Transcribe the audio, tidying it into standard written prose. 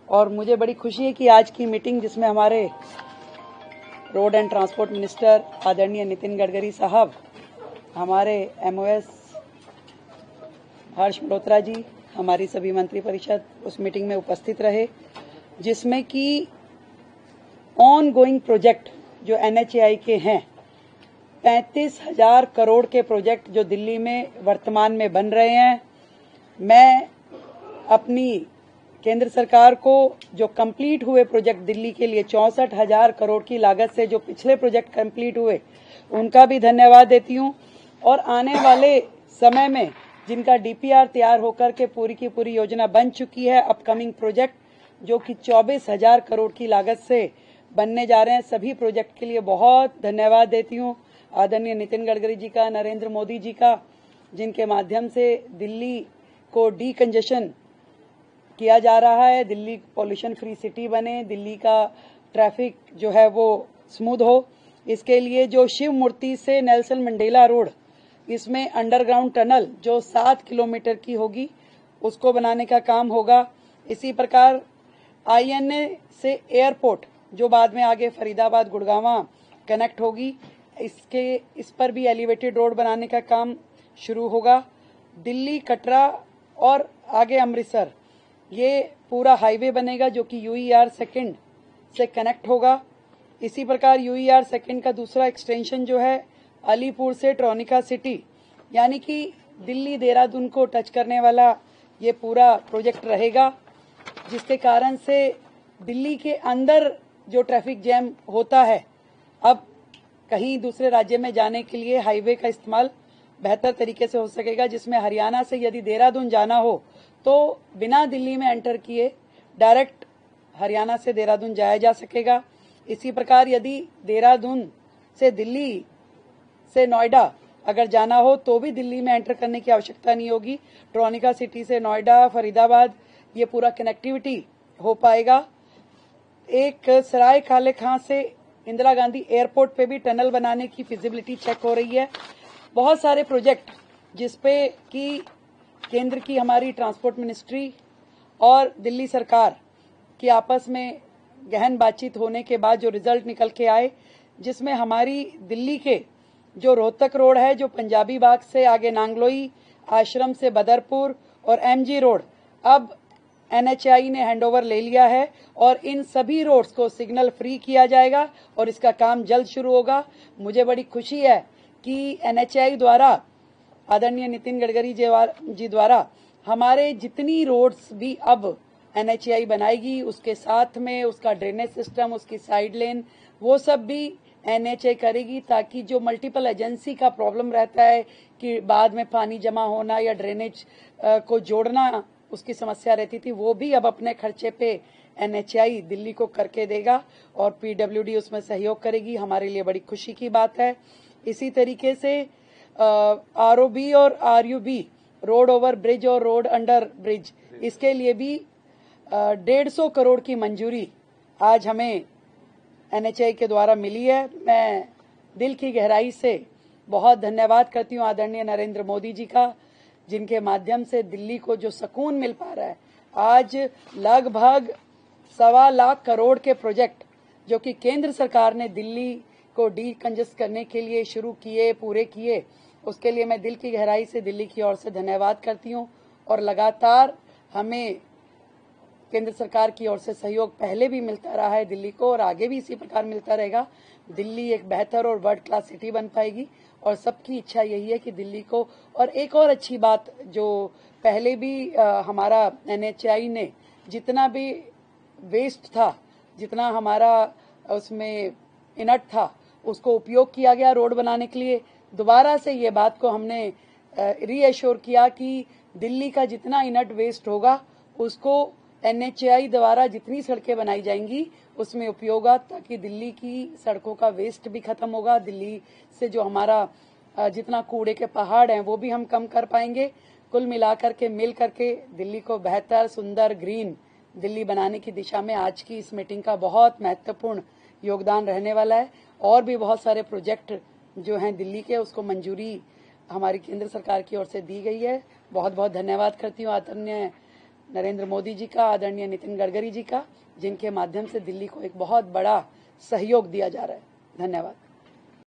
और मुझे बड़ी खुशी है कि आज की मीटिंग जिसमें हमारे रोड एंड ट्रांसपोर्ट मिनिस्टर आदरणीय नितिन गडकरी साहब, हमारे एमओएस हर्ष मल्होत्रा जी, हमारी सभी मंत्री परिषद उस मीटिंग में उपस्थित रहे, जिसमें कि ऑन गोइंग प्रोजेक्ट जो एनएचएआई के हैं 35,000 करोड़ के प्रोजेक्ट जो दिल्ली में वर्तमान में बन रहे हैं। मैं अपनी केंद्र सरकार को जो कंप्लीट हुए प्रोजेक्ट दिल्ली के लिए 64,000 करोड़ की लागत से जो पिछले प्रोजेक्ट कंप्लीट हुए उनका भी धन्यवाद देती हूं, और आने वाले समय में जिनका डीपीआर तैयार होकर के पूरी की पूरी योजना बन चुकी है, अपकमिंग प्रोजेक्ट जो कि 24,000 करोड़ की लागत से बनने जा रहे हैं, सभी प्रोजेक्ट के लिए बहुत धन्यवाद देती हूं। आदरणीय नितिन गडकरी जी का, नरेंद्र मोदी जी का, जिनके माध्यम से दिल्ली को डीकंजेशन किया जा रहा है, दिल्ली पॉल्यूशन फ्री सिटी बने, दिल्ली का ट्रैफिक जो है वो स्मूथ हो। इसके लिए जो शिव मूर्ति से नेल्सन मंडेला रोड, इसमें अंडरग्राउंड टनल जो 7 किलोमीटर की होगी, उसको बनाने का काम होगा। इसी प्रकार आईएनए से एयरपोर्ट जो बाद में आगे फरीदाबाद गुड़गांव कनेक्ट होगी, इस पर भी एलिवेटेड रोड बनाने का काम शुरू होगा। दिल्ली कटरा और आगे अमृतसर, ये पूरा हाईवे बनेगा जो कि यूईआर सेकंड से कनेक्ट होगा। इसी प्रकार यूईआर सेकंड का दूसरा एक्सटेंशन जो है अलीपुर से ट्रोनिका सिटी, यानी कि दिल्ली देहरादून को टच करने वाला ये पूरा प्रोजेक्ट रहेगा, जिसके कारण से दिल्ली के अंदर जो ट्रैफिक जैम होता है, अब कहीं दूसरे राज्य में जाने के लिए हाईवे का इस्तेमाल बेहतर तरीके से हो सकेगा, जिसमें हरियाणा से यदि देहरादून जाना हो तो बिना दिल्ली में एंटर किए डायरेक्ट हरियाणा से देहरादून जाया जा सकेगा। इसी प्रकार यदि देहरादून से दिल्ली से नोएडा अगर जाना हो तो भी दिल्ली में एंटर करने की आवश्यकता नहीं होगी। ट्रोनिका सिटी से नोएडा, फरीदाबाद, ये पूरा कनेक्टिविटी हो पाएगा। एक सराय काले खां से इंदिरा गांधी एयरपोर्ट पे भी टनल बनाने की फिजिबिलिटी चेक हो रही है। बहुत सारे प्रोजेक्ट जिसपे कि केंद्र की हमारी ट्रांसपोर्ट मिनिस्ट्री और दिल्ली सरकार की आपस में गहन बातचीत होने के बाद जो रिजल्ट निकल के आए, जिसमें हमारी दिल्ली के जो रोहतक रोड है, जो पंजाबी बाग से आगे नांगलोई आश्रम से बदरपुर और एमजी रोड, अब एनएचएआई ने हैंडओवर ले लिया है और इन सभी रोड्स को सिग्नल फ्री किया जाएगा और इसका काम जल्द शुरू होगा। मुझे बड़ी खुशी है कि एनएचएआई द्वारा, आदरणीय नितिन गडकरी जी द्वारा हमारे जितनी रोड्स भी अब एनएचएआई बनाएगी, उसके साथ में उसका ड्रेनेज सिस्टम, उसकी साइड लेन, वो सब भी एनएचएआई करेगी, ताकि जो मल्टीपल एजेंसी का प्रॉब्लम रहता है कि बाद में पानी जमा होना या ड्रेनेज को जोड़ना, उसकी समस्या रहती थी, वो भी अब अपने खर्चे पे एनएचएआई दिल्ली को करके देगा और पीडब्ल्यूडी उसमें सहयोग करेगी। हमारे लिए बड़ी खुशी की बात है। इसी तरीके से आरओबी और आरयूबी, रोड ओवर ब्रिज और रोड अंडर ब्रिज, इसके लिए भी 150 करोड़ की मंजूरी आज हमें एनएचएआई के द्वारा मिली है। मैं दिल की गहराई से बहुत धन्यवाद करती हूँ आदरणीय नरेंद्र मोदी जी का, जिनके माध्यम से दिल्ली को जो सुकून मिल पा रहा है। आज लगभग 1.25 लाख करोड़ के प्रोजेक्ट जो कि केंद्र सरकार ने दिल्ली को डीकंजेस्ट करने के लिए शुरू किए, पूरे किए, उसके लिए मैं दिल की गहराई से दिल्ली की ओर से धन्यवाद करती हूँ। और लगातार हमें केंद्र सरकार की ओर से सहयोग पहले भी मिलता रहा है दिल्ली को, और आगे भी इसी प्रकार मिलता रहेगा। दिल्ली एक बेहतर और वर्ल्ड क्लास सिटी बन पाएगी और सबकी इच्छा यही है कि दिल्ली को, और एक और अच्छी बात जो पहले भी हमारा एनएचएआई ने जितना भी वेस्ट था, जितना हमारा उसमें इनट था, उसको उपयोग किया गया रोड बनाने के लिए। दोबारा से ये बात को हमने रीएश्योर किया कि दिल्ली का जितना इनट वेस्ट होगा उसको एनएचएआई द्वारा जितनी सड़कें बनाई जाएंगी उसमें उपयोग होगा, ताकि दिल्ली की सड़कों का वेस्ट भी खत्म होगा। दिल्ली से जो हमारा जितना कूड़े के पहाड़ हैं वो भी हम कम कर पाएंगे। कुल मिलाकर के मिल करके दिल्ली को बेहतर, सुंदर, ग्रीन दिल्ली बनाने की दिशा में आज की इस मीटिंग का बहुत महत्वपूर्ण योगदान रहने वाला है। और भी बहुत सारे प्रोजेक्ट जो हैं दिल्ली के, उसको मंजूरी हमारी केंद्र सरकार की ओर से दी गई है। बहुत बहुत धन्यवाद करती हूँ आदरणीय नरेंद्र मोदी जी का, आदरणीय नितिन गडकरी जी का, जिनके माध्यम से दिल्ली को एक बहुत बड़ा सहयोग दिया जा रहा है। धन्यवाद।